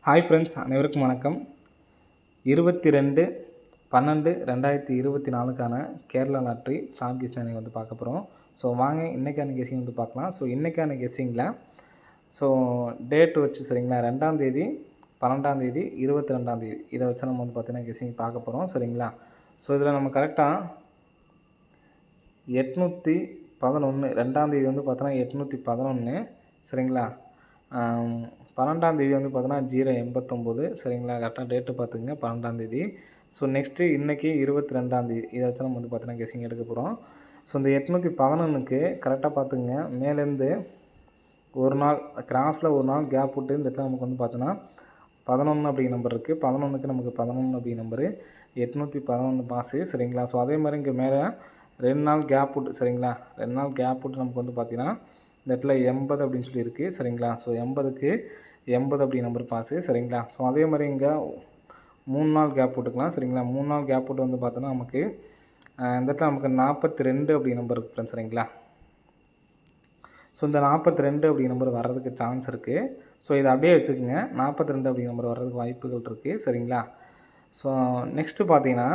Hi friends, அனைவருக்கும் வணக்கம். 22/12/2024க்கான Kerala lottery short guessing வந்து பார்க்க போகிறோம். ஸோ வாங்க இன்றைக்கான கெஸ்ஸிங் வந்து பார்க்கலாம். ஸோ இன்றைக்கான கெஸ்ஸிங்கில் டேட் வச்சு சரிங்களா, 2ஆம் தேதி, 12ஆம் தேதி, 22ஆம் தேதி இதை வச்சு நம்ம வந்து பார்த்தீங்கன்னா கெஸ்ஸிங் பார்க்க போகிறோம் சரிங்களா. ஸோ இதில் நம்ம கரெக்டாக 811 2ஆம் தேதி வந்து பார்த்தோன்னா 811 சரிங்களா. 12ஆம் தேதி வந்து பார்த்தோன்னா 089 சரிங்களா. கரெக்டாக டேட்டு பார்த்துக்குங்க, 12ஆம் தேதி. ஸோ நெக்ஸ்ட்டு இன்றைக்கி 22ஆம் தேதி இதை வச்சு நம்ம வந்து பார்த்தீங்கன்னா கெஸ்ஸிங் எடுக்க போகிறோம். ஸோ இந்த 811க்கு கரெக்டாக பார்த்துக்குங்க, மேலேருந்து ஒரு நாள் கிராஸில் ஒரு நாள் கேப் விட்டு இந்த இடத்துல நமக்கு வந்து பார்த்தோன்னா 11 அப்படிங்கிற நம்பர் இருக்குது. 11க்கு நமக்கு 11 அப்படிங்கிற நம்பரு 811 பாஸு சரிங்களா. ஸோ அதே மாதிரி இங்கே மேலே 2 நாள் கேப் விட்டு சரிங்களா, 2 நாள் கேப் விட்டு நமக்கு வந்து பார்த்தீங்கன்னா இந்த இடத்துல 80 அப்படின்னு சொல்லி இருக்குது சரிங்களா. ஸோ 80க்கு 80 அப்படி நம்பர் பாஸு சரிங்களா. ஸோ அதே மாதிரி இங்கே 3 நாள் கேப் போட்டுக்கலாம் சரிங்களா. 3 நாள் கேப் போட்டு வந்து பார்த்தோன்னா நமக்கு இந்த இடத்துல நமக்கு 42 அப்படி நம்பர் இருக்குது ஃப்ரெண்ட்ஸ் சரிங்களா. ஸோ இந்த 42 அப்படி நம்பர் வர்றதுக்கு சான்ஸ் இருக்குது. ஸோ இதை அப்படியே வச்சுக்கோங்க, 42 அப்படி நம்பர் வர்றதுக்கு வாய்ப்புகள் இருக்குது சரிங்களா. ஸோ நெக்ஸ்ட்டு பார்த்தீங்கன்னா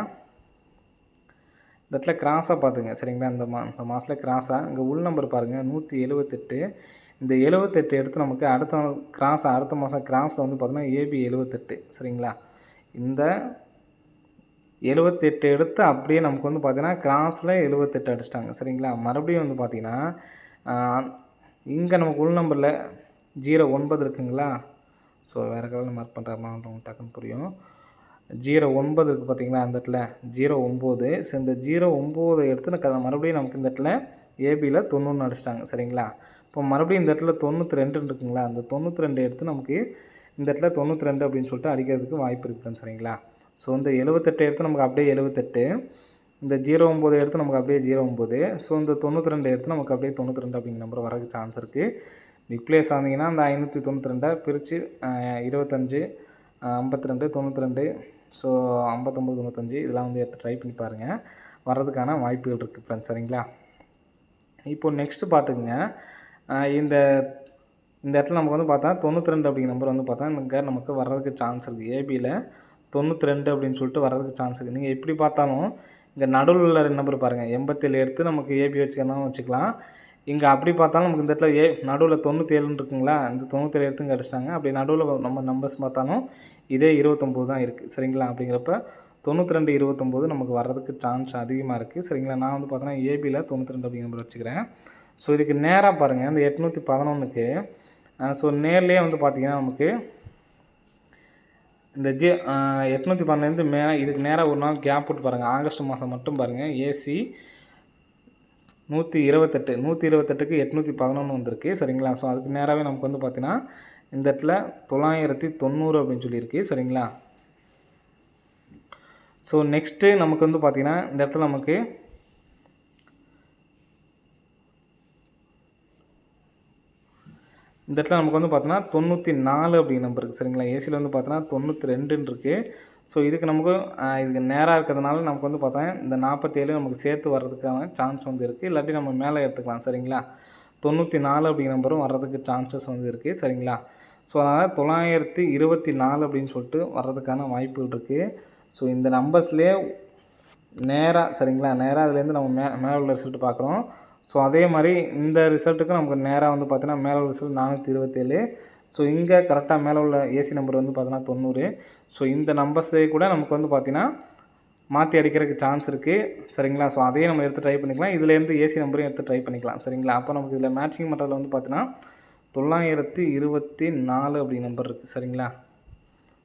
இந்த இடத்துல கிராஸாக பார்த்துங்க சரிங்களா. இந்த மாதத்தில் கிராஸாக இங்கே உள் நம்பர் பாருங்கள் 178. இந்த 78 எடுத்து நமக்கு அடுத்த அடுத்த மாதம் கிராஸில் வந்து பார்த்தோன்னா ஏபி 78 சரிங்களா. இந்த 78 எடுத்து அப்படியே நமக்கு வந்து பார்த்தீங்கன்னா கிராஸில் 78 அடிச்சிட்டாங்க சரிங்களா. மறுபடியும் வந்து பார்த்திங்கன்னா இங்கே நமக்கு உள் நம்பரில் 09 இருக்குங்களா. ஸோ வேறு கலரில் மார்க் பண்ணுறாருன்னா உங்களுக்கு டக்குன்னு புரியும். 09 இருக்குது பார்த்தீங்களா, அந்த இடத்துல 09. ஸோ இந்த 09 எடுத்து மறுபடியும் நமக்கு இந்த இடத்துல ஏபியில் 90 அடிச்சிட்டாங்க சரிங்களா. இப்போ மறுபடியும் இந்த இடத்துல 92 இருக்குங்களா, அந்த 92 எடுத்து நமக்கு இந்த இடத்துல 92 அப்படின்னு சொல்லிட்டு அடிக்கிறதுக்கு வாய்ப்பு இருக்குதுன்னு சரிங்களா. ஸோ இந்த 78 எடுத்து நமக்கு அப்படியே 78, இந்த 09 எடுத்து நமக்கு அப்படியே 09, ஸோ இந்த 92 எடுத்து நமக்கு அப்படியே 92 அப்படிங்கிற நம்பர் வரதுக்கு சான்ஸ் இருக்குது. ரிப்ளேஸ் ஆனீங்கன்னா அந்த 592 பிரித்து 25, 52, 92, ஸோ 59, 95 இதெல்லாம் வந்து எடுத்து ட்ரை பண்ணி பாருங்கள், வர்றதுக்கான வாய்ப்புகள் இருக்குது ஃப்ரெண்ட்ஸ் சரிங்களா. இப்போது நெக்ஸ்ட்டு பார்த்துக்குங்க, இந்த இடத்துல நமக்கு வந்து பார்த்தா 92 அப்படிங்கிற நம்பர் வந்து பார்த்தா இங்கே நமக்கு வர்றதுக்கு சான்ஸ் இருக்குது. ஏபியில் 92 அப்படின்னு சொல்லிட்டு வர்றதுக்கு சான்ஸ் இருக்குது. நீங்கள் எப்படி பார்த்தாலும் இங்கே நடுவில் உள்ள நம்பர் பாருங்கள், 87 எடுத்து நமக்கு ஏபி வச்சுக்கலாம் வச்சுக்கலாம். இங்கே அப்படி பார்த்தாலும் நமக்கு இந்த இடத்துல நடுவில் 97 இருக்குங்களா, இந்த 97 எடுத்து இங்கே அடிச்சிட்டாங்க. அப்படி நடுவில் நம்ம நம்பர்ஸ் பார்த்தாலும் இதே 29 தான் இருக்குது சரிங்களா. அப்படிங்கிறப்ப 92, 29 நமக்கு வர்றதுக்கு சான்ஸ் அதிகமாக இருக்குது சரிங்களா. நான் வந்து பார்த்தோன்னா ஏபியில் 92 அப்படிங்கிற நம்பர் வச்சுக்கிறேன். ஸோ இதுக்கு நேராக பாருங்கள், இந்த 811க்கு ஸோ நேர்லேயே வந்து பார்த்திங்கன்னா நமக்கு இந்த 812 இதுக்கு நேராக ஒரு நாள் கேப் விட்டு பாருங்கள், ஆகஸ்ட் மாதம் மட்டும் பாருங்கள், ஏசி 128, 128க்கு 811 வந்திருக்கு சரிங்களா. ஸோ அதுக்கு நேராகவே நமக்கு வந்து பார்த்திங்கன்னா இந்த இடத்துல 990 அப்படின்னு சொல்லியிருக்கு சரிங்களா. ஸோ நெக்ஸ்ட்டு நமக்கு வந்து பார்த்திங்கன்னா இந்த இடத்துல நமக்கு இந்த இடத்துல நமக்கு வந்து பார்த்தோன்னா 94 அப்படிங்கிற நம்பர் இருக்குது சரிங்களா. ஏசியில் வந்து பார்த்தோன்னா 92 இருக்குது. ஸோ இதுக்கு நமக்கு இதுக்கு நேராக இருக்கிறதுனால நமக்கு வந்து பார்த்தா இந்த 47 நமக்கு சேர்த்து வர்றதுக்கான சான்ஸ் வந்து இருக்குது. இல்லாட்டி நம்ம மேலே எடுத்துக்கலாம் சரிங்களா. 94 அப்படிங்கிற நம்பரும் வர்றதுக்கு சான்சஸ் வந்து இருக்குது சரிங்களா. ஸோ அதனால் 924 அப்படின்னு சொல்லிட்டு வர்றதுக்கான வாய்ப்புகள் இருக்குது. ஸோ இந்த நம்பர்ஸ்லேயே நேராக சரிங்களா, நேராக அதுலேருந்து நம்ம மேலே உள்ள ரிசல்ட் பார்க்குறோம். ஸோ அதே மாதிரி இந்த ரிசல்ட்டுக்கு நமக்கு நேராக வந்து பார்த்தீங்கன்னா மேலே உள்ள ரிசல்ட் 427. ஸோ இங்கே கரெக்டாக மேலே உள்ள ஏசி நம்பர் வந்து பார்த்தீங்கன்னா 90. ஸோ இந்த நம்பர்ஸே கூட நமக்கு வந்து பார்த்திங்கன்னா மாற்றி அடிக்கிறதுக்கு சான்ஸ் இருக்குது சரிங்களா. ஸோ அதையும் நம்ம எடுத்து ட்ரை பண்ணிக்கலாம், இதுலேருந்து ஏசி நம்பரையும் எடுத்து ட்ரை பண்ணிக்கலாம் சரிங்களா. அப்போ நமக்கு இதில் மேட்சிங் பண்ணுறதுல வந்து பார்த்தீங்கன்னா 924 அப்படி நம்பர் இருக்குது சரிங்களா.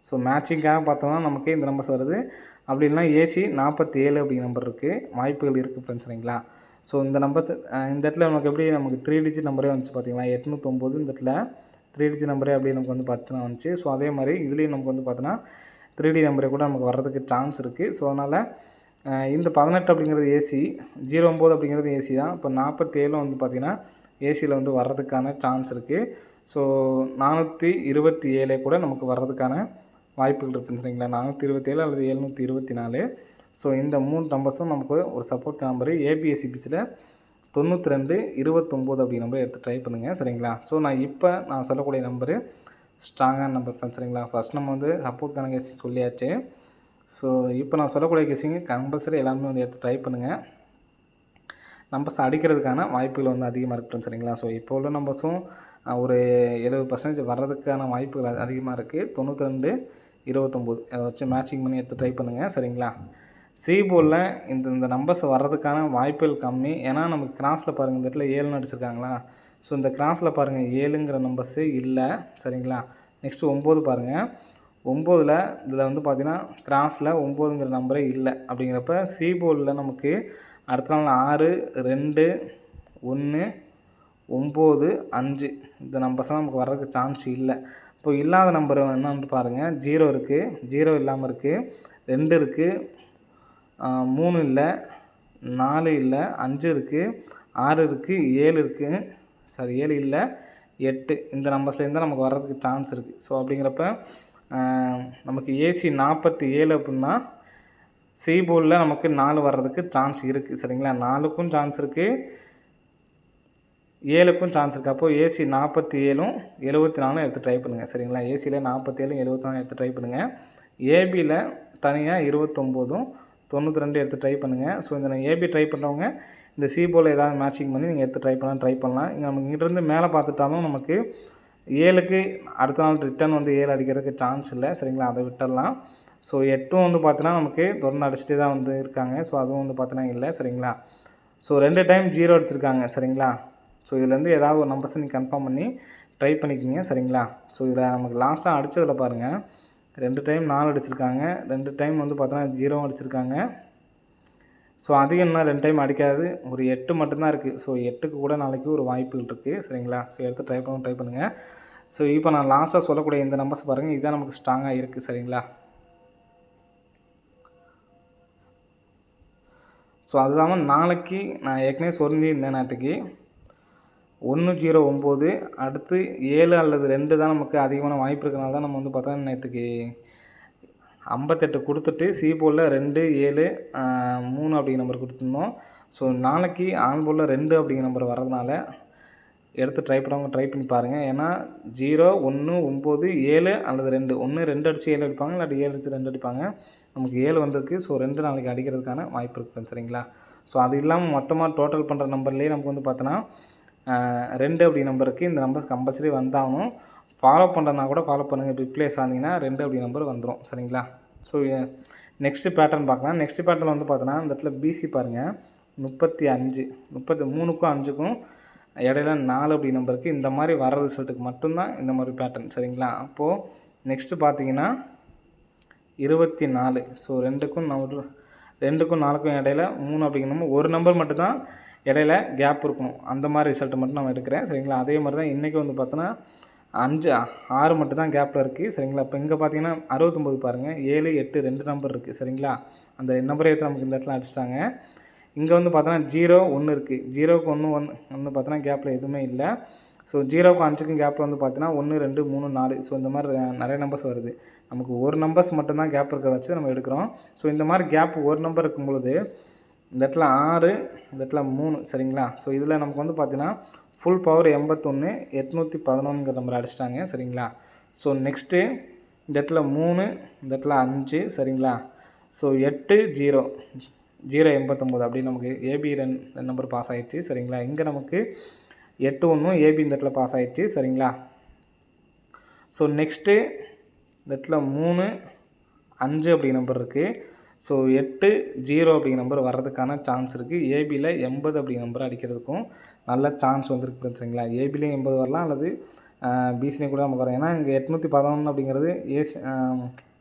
ஸோ மேட்சிங்காக பார்த்தோம்னா நமக்கு இந்த நம்பர்ஸ் வருது. அப்படி இல்லைனா ஏசி 47 அப்படிங்கிற நம்பர் இருக்குது, வாய்ப்புகள் இருக்குது ஃப்ரெண்ட்ஸ் சரிங்களா. ஸோ இந்த நம்பர்ஸ் இந்த இடத்துல நமக்கு எப்படி நமக்கு 3 டிஜிட் நம்பரே வந்துச்சு பார்த்தீங்களா, 809 இந்த இடத்துல 3 டிஜிட் நம்பரே அப்படியே நமக்கு வந்து பார்த்தோன்னா வந்துச்சு. ஸோ அதே மாதிரி இதுலேயும் நமக்கு வந்து பார்த்தோன்னா 3D நம்பரே கூட நமக்கு வர்றதுக்கு சான்ஸ் இருக்குது. ஸோ அதனால் இந்த 18 அப்படிங்கிறது ஏசி, 09 அப்படிங்கிறது ஏசி தான். இப்போ 47 வந்து பார்த்திங்கன்னா ஏசியில் வந்து வர்றதுக்கான சான்ஸ் இருக்குது. ஸோ 427 கூட நமக்கு வர்றதுக்கான வாய்ப்புகள் இருக்குதுன்னு சரிங்களா. 427 அல்லது 724. ஸோ இந்த 3 நம்பர்ஸும் நமக்கு ஒரு சப்போர்ட் நம்பரு. ஏபிஎஸ்சிபிஸில் 92, 29 அப்படி நம்பர் எடுத்து ட்ரை பண்ணுங்கள் சரிங்களா. ஸோ நான் சொல்லக்கூடிய நம்பரு ஸ்ட்ராங்கான நம்பர் ஃப்ரெண்ட்ஸ் சரிங்களா. ஃபஸ்ட் நம்ம வந்து சப்போர்ட்கான கெஸ்ஸிங் சொல்லியாச்சு. ஸோ இப்போ நான் சொல்லக்கூடிய கெஸ்ஸிங் கம்பல்சரி எல்லாருமே வந்து எடுத்து ட்ரை பண்ணுங்கள். நம்பர்ஸ் அடிக்கிறதுக்கான வாய்ப்புகள் வந்து அதிகமாக இருக்குது சரிங்களா. ஸோ இப்போ உள்ள நம்பர்ஸும் ஒரு 70% வர்றதுக்கான வாய்ப்புகள் அதிகமாக இருக்குது. 92, 29 அதை வச்சு மேட்சிங் பண்ணி எடுத்து ட்ரை பண்ணுங்கள் சரிங்களா. சி போர்டில் இந்த நம்பர்ஸ் வர்றதுக்கான வாய்ப்புகள் கம்மி. ஏன்னா நமக்கு கிராஸில் பாருங்கள் இந்த இடத்துல 7ன்னு அடிச்சிருக்காங்களா. ஸோ இந்த கிராஸில் பாருங்கள் 7ங்கிற நம்பர்ஸு இல்லை சரிங்களா. நெக்ஸ்ட்டு 9 பாருங்கள். 9ல் இதில் வந்து பார்த்திங்கன்னா கிராஸில் 9ங்கிற நம்பரே இல்லை. அப்படிங்கிறப்ப சி போர்டில் நமக்கு அடுத்த நாள் 6, 2, 1, 9, 5 இந்த நம்பர்ஸ்லாம் நமக்கு வர்றதுக்கு சான்ஸ் இல்லை. இப்போ இல்லாத நம்பர் என்னன்னு பாருங்கள். 0 இருக்குது, 0 இல்லாமல் இருக்குது, 2 இருக்குது, 3 இல்லை, 4 இல்லை, 5 இருக்குது, 6 இருக்குது, 7 இருக்குது, 7 இல்லை, 8 இந்த நம்பர்ஸ்லேருந்து நமக்கு வர்றதுக்கு சான்ஸ் இருக்குது. ஸோ அப்படிங்கிறப்ப நமக்கு ஏசி 47 அப்படின்னா சி போர்டில் நமக்கு 4 வர்றதுக்கு சான்ஸ் இருக்குது சரிங்களா. 4க்கும் சான்ஸ் இருக்குது, 7க்கும் சான்ஸ் இருக்குது. அப்போது ஏசி 47ம் 74 எடுத்து ட்ரை பண்ணுங்கள் சரிங்களா. ஏசியில் 47, 74 எடுத்து ட்ரை பண்ணுங்கள். ஏபியில் தனியாக 29, 92 எடுத்து ட்ரை பண்ணுங்கள். ஸோ இந்த ஏபி ட்ரை பண்ணுறவங்க இந்த சி போர்டில் ஏதாவது மேட்சிங் பண்ணி நீங்கள் எடுத்து ட்ரை பண்ணலாம். இங்கே நம்ம இங்கிட்டிருந்து மேலே பார்த்துட்டாலும் நமக்கு 7க்கு அடுத்த நாள் ரிட்டர்ன் வந்து 7 அடிக்கிறதுக்கு சான்ஸ் இல்லை சரிங்களா. அதை விட்டுடலாம். ஸோ 8ம் வந்து பார்த்தீங்கன்னா நமக்கு தொடர்ந்து அடிச்சுட்டே தான் வந்து இருக்காங்க. ஸோ அதுவும் வந்து பார்த்தீங்கன்னா இல்லை சரிங்களா. ஸோ 2 டைம் 0 அடிச்சிருக்காங்க சரிங்களா. ஸோ இதுலேருந்து ஏதாவது ஒரு நம்பர்ஸை நீங்கள் கன்ஃபார்ம் பண்ணி ட்ரை பண்ணிக்கிங்க சரிங்களா. ஸோ இதில் நமக்கு லாஸ்ட்டாக அடித்ததில் பாருங்கள் 2 டைம் 4 அடிச்சிருக்காங்க, 2 டைம் வந்து பார்த்தோன்னா 0 அடிச்சிருக்காங்க. ஸோ அதிகம் என்ன 2 டைம் அடிக்காது, ஒரு 8 மட்டும்தான் இருக்குது. ஸோ 8க்கு கூட நாளைக்கு ஒரு வாய்ப்புகள் இருக்குது சரிங்களா. ஸோ எடுத்து ட்ரை பண்ணுங்கள். ஸோ இப்போ நான் லாஸ்ட்டாக சொல்லக்கூடிய இந்த நம்பர்ஸ் பாருங்கள், இதுதான் நமக்கு ஸ்ட்ராங்காக இருக்குது சரிங்களா. ஸோ அது இல்லாமல் நாளைக்கு நான் ஏற்கனவே சொல்லியிருந்தேன் நேற்றுக்கு 109 அடுத்து 7 அல்லது 2 தான் நமக்கு அதிகமான வாய்ப்பு இருக்கிறனால தான் நம்ம வந்து பார்த்தா நேற்றுக்கு 58 கொடுத்துட்டு சி போர்டில் 2, 7, 3 அப்படிங்கிற நம்பர் கொடுத்துருந்தோம். ஸோ நாளைக்கு ஆன் போர்டில் 2 அப்படிங்கிற நம்பர் வரதுனால எடுத்து ட்ரை பண்ணி பாருங்கள். ஏன்னா 0, 1, 9, 7 அல்லது 2 2 அடித்து 7 அடிப்பாங்க, இல்லாட்டி 7 அடித்து 2 அடிப்பாங்க. நமக்கு 7 வந்திருக்கு. ஸோ 2 நாளைக்கு அடிக்கிறதுக்கான வாய்ப்பு இருக்குது சரிங்களா. ஸோ அது இல்லாமல் மொத்தமாக டோட்டல் பண்ணுற நம்பர்லேயே நமக்கு வந்து பார்த்தோன்னா 2 அப்படி நம்பருக்கு இந்த நம்பர்ஸ் கம்பல்சரி வந்தாலும் ஃபாலோ பண்ணுறதுனா கூட ஃபாலோ பண்ணுங்கள். ரிப்ளேஸ் ஆனீங்கன்னா 2 அப்படி நம்பர் வந்துடும் சரிங்களா. ஸோ நெக்ஸ்ட்டு பேட்டர்ன் பார்க்கலாம். நெக்ஸ்ட் பேட்டர்ன் வந்து பார்த்தோன்னா இந்த இடத்துல பிசி பாருங்கள் 35, 33க்கும் 5க்கும் இடையில 4 அப்படி நம்பருக்கு இந்த மாதிரி வர ரிசல்ட்டுக்கு மட்டும்தான் இந்த மாதிரி பேட்டர்ன் சரிங்களா. அப்போது நெக்ஸ்ட்டு பார்த்தீங்கன்னா 24. ஸோ 2க்கும் 4க்கும் இடையில 3 அப்படிங்கணும் ஒரு நம்பர் மட்டும்தான் இடையில கேப் இருக்கணும். அந்த மாதிரி ரிசல்ட்டு மட்டும் நம்ம எடுக்கிறேன் சரிங்களா. அதே மாதிரி தான் இன்றைக்கி வந்து பார்த்தோன்னா 5, 6 மட்டும் தான் கேப்பில் இருக்குது சரிங்களா. இப்போ இங்கே பார்த்தீங்கன்னா 69 பாருங்கள் 7, 8 2 நம்பர் இருக்குது சரிங்களா. அந்த நம்பரை எடுத்து நமக்கு இந்த இடத்துல அடிச்சிட்டாங்க. இங்கே வந்து பார்த்தோன்னா 0, 1 இருக்குது. 0க்கு 1 பார்த்தோன்னா கேப்பில் எதுவுமே இல்லை. ஸோ 0க்கும் 5க்கும் கேப்பில் வந்து பார்த்தீங்கன்னா 1, 2, 3, 4 ஸோ இந்த மாதிரி நிறைய நம்பர்ஸ் வருது. நமக்கு ஒரு நம்பர்ஸ் மட்டும்தான் கேப் இருக்கிறத வச்சு நம்ம எடுக்கிறோம். ஸோ இந்த மாதிரி கேப் ஒரு நம்பர் இருக்கும் பொழுது இந்த இடத்துல 6, இந்த இடத்துல 3 சரிங்களா. ஸோ இதில் நமக்கு வந்து பார்த்தீங்கன்னா ஃபுல் பவர் 81, 811ங்கிற நம்பர் அடிச்சிட்டாங்க சரிங்களா. ஸோ நெக்ஸ்ட்டு இந்த இடத்துல 3, இந்த இடத்துல 5 சரிங்களா. ஸோ 8, 0, 089 அப்படி நமக்கு ஏபி 2 நம்பர் பாஸ் ஆகிடுச்சு சரிங்களா. இங்கே நமக்கு 81 ஏபி இந்த இடத்துல பாஸ் ஆகிடுச்சு சரிங்களா. ஸோ நெக்ஸ்ட்டு இந்த இடத்துல 3, 5 அப்படி நம்பர் இருக்குது. ஸோ 8, 0 அப்படிங்கிற நம்பர் வர்றதுக்கான சான்ஸ் இருக்குது. ஏபியில் 80 அப்படிங்கிற நம்பர் அடிக்கிறதுக்கும் நல்ல சான்ஸ் வந்துருக்கு சரிங்களா. ஏபிலையும் 80 வரலாம் அல்லது பிசிலையும் கூட நமக்கு வரும். ஏன்னா இங்கே 811 அப்படிங்கிறது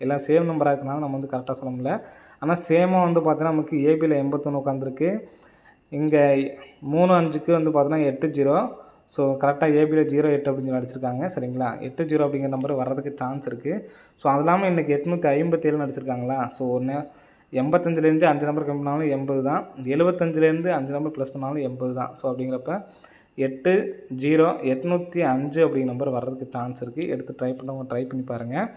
எல்லாம் சேம் நம்பராக இருக்கிறனால நம்ம வந்து கரெக்டாக சொல்ல முடியல. ஆனால் சேமாக வந்து பார்த்தீங்கன்னா நமக்கு ஏபியில் 81 உட்காந்துருக்கு. இங்கே 3, 5க்கு வந்து பார்த்தோன்னா 8, 0 ஸோ கரெக்டாக ஏபியில் 08 அப்படின்னு சொல்லி அடிச்சிருக்காங்க சரிங்களா. 8, 0 அப்படிங்கிற நம்பர் வர்றதுக்கு சான்ஸ் இருக்குது. ஸோ அது இல்லாமல் இன்றைக்கி 857 அடிச்சிருக்காங்களா. ஸோ 85லேருந்து 5 நம்பர் கம்மி பண்ணாலும் 80 தான், 75லேருந்து 5 நம்பர் ப்ளஸ் பண்ணாலும் 80 தான். ஸோ அப்படிங்கிறப்ப 8, 0, 805 அப்படிங்கிற நம்பர் வர்றதுக்கு சான்ஸ் இருக்குது. எடுத்து ட்ரை பண்ணி பாருங்கள்.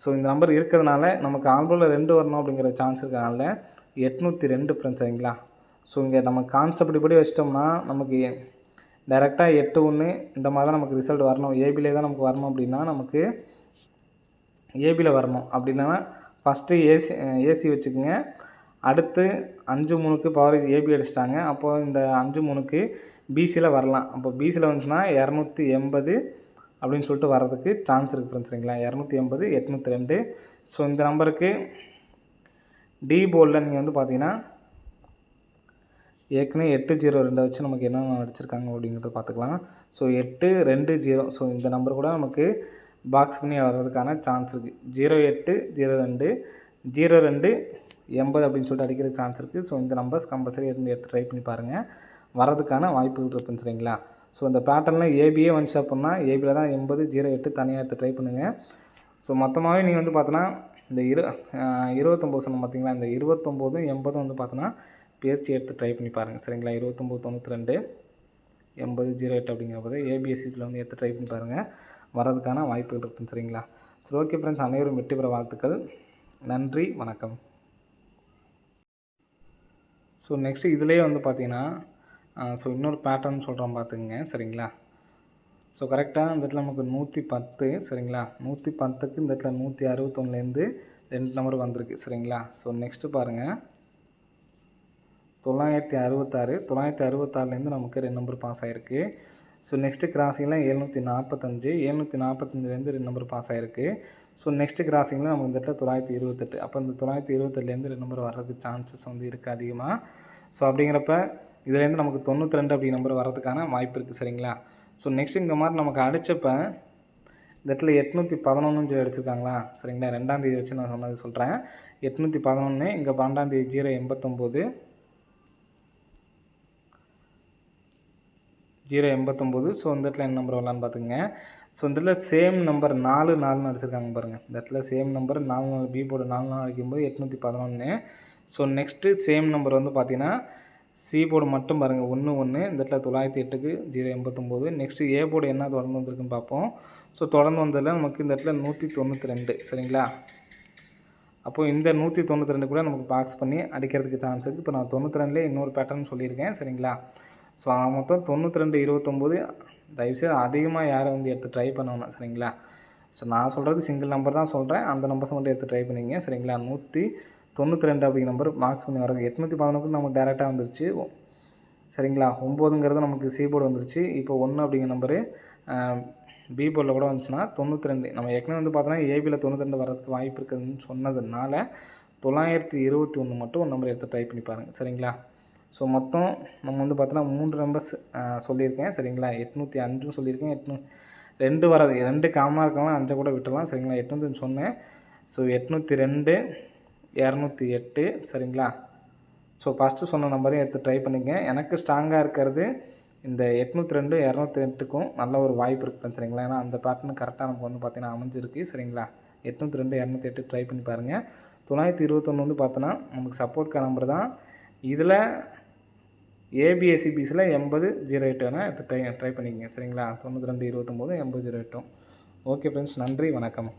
ஸோ இந்த நம்பர் இருக்கிறதுனால நமக்கு ஆல்போவில் 2 வரணும் அப்படிங்கிற சான்ஸ் இருக்கிறதுனால 802 ஃப்ரெண்ட்ஸ் சரிங்களா. ஸோ இங்கே நம்ம கான்செப்ட் இப்படி வச்சிட்டோம்னா நமக்கு டைரெக்டாக 8-1 இந்த மாதிரி தான் நமக்கு ரிசல்ட் வரணும். ஏபிலே தான் நமக்கு வரணும் அப்படின்னா நமக்கு ஏபியில் வரணும். அப்படி இல்லைன்னா ஃபஸ்ட்டு ஏசி வச்சுக்கோங்க. அடுத்து 5-3க்கு பவர் ஏபி அடிச்சிட்டாங்க. அப்போது இந்த 5-3க்கு பிசியில் வரலாம். அப்போ பிசியில் வந்துச்சுன்னா 280 அப்படின்னு சொல்லிட்டு வர்றதுக்கு சான்ஸ் இருக்குது ஃப்ரெண்ட்ஸ். சரிங்களா, 280 802. ஸோ இந்த நம்பருக்கு டி போர்டில் நீங்கள் வந்து பார்த்தீங்கன்னா ஏற்கனவே 802 வச்சு நமக்கு என்னென்ன அடிச்சிருக்காங்க அப்படிங்கிறத பார்த்துக்கலாம். ஸோ 820. ஸோ இந்த நம்பர் கூட நமக்கு பாக்ஸ் பண்ணி வர்றதுக்கான சான்ஸ் இருக்குது. 0802 02 80 அப்படின்னு சொல்லிட்டு அடிக்கிற சான்ஸ் இருக்குது. ஸோ இந்த நம்பர்ஸ் கம்பல்சரி எடுத்து ட்ரை பண்ணி பாருங்கள், வர்றதுக்கான வாய்ப்புகள் இருக்குன்னு. சரிங்களா, ஸோ இந்த பேட்டர்னில் ஏபியே வந்துச்சு அப்படின்னா ஏபியில் தான் 80 08 தனியாக எடுத்து ட்ரை பண்ணுங்கள். ஸோ மொத்தமாகவே நீங்கள் வந்து பார்த்தோன்னா இந்த 29 சொன்ன பார்த்தீங்களா, இந்த 29 80 வந்து பார்த்தோன்னா பேச்சு எடுத்து ட்ரை பண்ணி பாருங்கள். சரிங்களா, 29 92 80 08 அப்படிங்கிற போது ஏபிஎஸ்சியில் வந்து எடுத்து ட்ரை பண்ணி பாருங்கள், வரதுக்கான வாய்ப்புகள் இருக்குன்னு. சரிங்களா, சரி ஓகே ஃப்ரெண்ட்ஸ், அனைவரும் வெற்றி பெற வாழ்த்துக்கள். நன்றி, வணக்கம். ஸோ நெக்ஸ்ட்டு இதுலேயே வந்து பார்த்தீங்கன்னா ஸோ இன்னொரு பேட்டர்ன் சொல்கிறோம் பார்த்துக்குங்க. சரிங்களா, ஸோ கரெக்டாக இந்த இடத்துல நமக்கு 110. சரிங்களா, 110க்கு இந்த இடத்துல 161லேருந்து 2 நம்பர் வந்திருக்கு. சரிங்களா, ஸோ நெக்ஸ்ட்டு பாருங்கள் 966. 966லேருந்து நமக்கு 2 நம்பர் பாஸ் ஆகிருக்கு. ஸோ நெக்ஸ்ட்டு கிராசிங்கில் 745. 745லேருந்து 2 நம்பர் பாஸ் ஆகிருக்கு. ஸோ நெக்ஸ்ட்டு கிராசிங்கில் நமக்கு இந்த இடத்துல 928. அப்போ இந்த 928லேருந்து 2 நம்பர் வர்றதுக்கு சான்சஸ் வந்து இருக்குது அதிகமாக. ஸோ அப்படிங்கிறப்ப இதுலேருந்து நமக்கு 92 அப்படி நம்பர் வர்றதுக்கான வாய்ப்பு இருக்குது. சரிங்களா, ஸோ நெக்ஸ்ட்டு இந்த மாதிரி நமக்கு அடித்தப்ப இந்த இடத்துல 811 சொல்லி அடிச்சிருக்காங்களா. சரிங்களா, 2ஆம் தேதி வச்சு நான் சொன்னது சொல்கிறேன். 811, இங்கே 12ஆம் தேதி 089 089. ஸோ இந்த இடத்துல என்ன நம்பர் வரலான்னு பார்த்துங்க. ஸோ இந்த இடத்துல சேம் நம்பர் 44 அடிச்சிருக்காங்க பாருங்கள். இந்த இடத்துல சேம் நம்பர் 44 பி போர்டு 44 அடிக்கும்போது 811. ஸோ நெக்ஸ்ட்டு சேம் நம்பர் வந்து பார்த்தீங்கன்னா சி போர்டு மட்டும் பாருங்கள் 11. இந்த இடத்துல 908க்கு 089. நெக்ஸ்ட்டு ஏ போர்டு என்ன தொடர்ந்து வந்திருக்குன்னு பார்ப்போம். ஸோ தொடர்ந்து வந்ததில் நமக்கு இந்த இடத்துல 192. சரிங்களா, அப்போது இந்த 192 கூட நமக்கு பாக்ஸ் பண்ணி அடிக்கிறதுக்கு சான்ஸ் இருக்குது. இப்போ நான் 92லேயே இன்னொரு பேட்டர்ன் சொல்லியிருக்கேன். சரிங்களா, ஸோ மொத்தம் 92 29. தயவுசெய்து அதிகமாக யாரும் வந்து எடுத்து ட்ரை பண்ணணும். சரிங்களா, ஸோ நான் சொல்கிறது சிங்கிள் நம்பர் தான் சொல்கிறேன், அந்த நம்பர்ஸ் மட்டும் எடுத்து ட்ரை பண்ணிங்க. சரிங்களா, 192 அப்படிங்கிற நம்பர் மார்க்ஸ் பண்ணி வரது 811 நமக்கு டேரெக்டாக வந்துருச்சு. சரிங்களா, 9ங்கிறது நமக்கு சி போர்டு வந்துருச்சு. இப்போ 1 அப்படிங்கிற நம்பரு பி போர்டில் கூட வந்துச்சுன்னா 92. நம்ம ஏற்கனவே வந்து பார்த்தோன்னா ஏபியில் 92 வர்றதுக்கு வாய்ப்பு இருக்குதுன்னு சொன்னதுனால 921 மட்டும் ஒரு நம்பர் எடுத்து ட்ரை பண்ணி பாருங்கள். சரிங்களா, ஸோ மொத்தம் நம்ம வந்து பார்த்தோன்னா 3 நம்பர்ஸ் சொல்லியிருக்கேன். சரிங்களா, 805 சொல்லியிருக்கேன். 2 வராது, 2 காமனாக இருக்கலாம், 5 கூட விட்டுடலாம். சரிங்களா, 805 சொன்னேன். ஸோ 802 208. சரிங்களா, ஸோ ஃபஸ்ட்டு சொன்ன நம்பரையும் எடுத்து ட்ரை பண்ணிங்க. எனக்கு ஸ்ட்ராங்காக இருக்கிறது இந்த 802 208க்கும் நல்ல ஒரு வாய்ப்பு இருக்குது. சரிங்களா, ஏன்னா அந்த பேட்டர்னு கரெக்டாக நமக்கு வந்து பார்த்தீங்கன்னா அமைஞ்சிருக்கு. சரிங்களா, 802 208 ட்ரை பண்ணி பாருங்கள். 921 வந்து பார்த்தோன்னா நமக்கு சப்போர்ட்கான நம்பர் தான். இதில் ஏபிஎஸ்சிபிஸில் 80 08 வேணால் எடுத்து ட்ரை பண்ணிக்கங்க. சரிங்களா, 92 29 80 08. ஓகே ஃப்ரெண்ட்ஸ், நன்றி, வணக்கம்.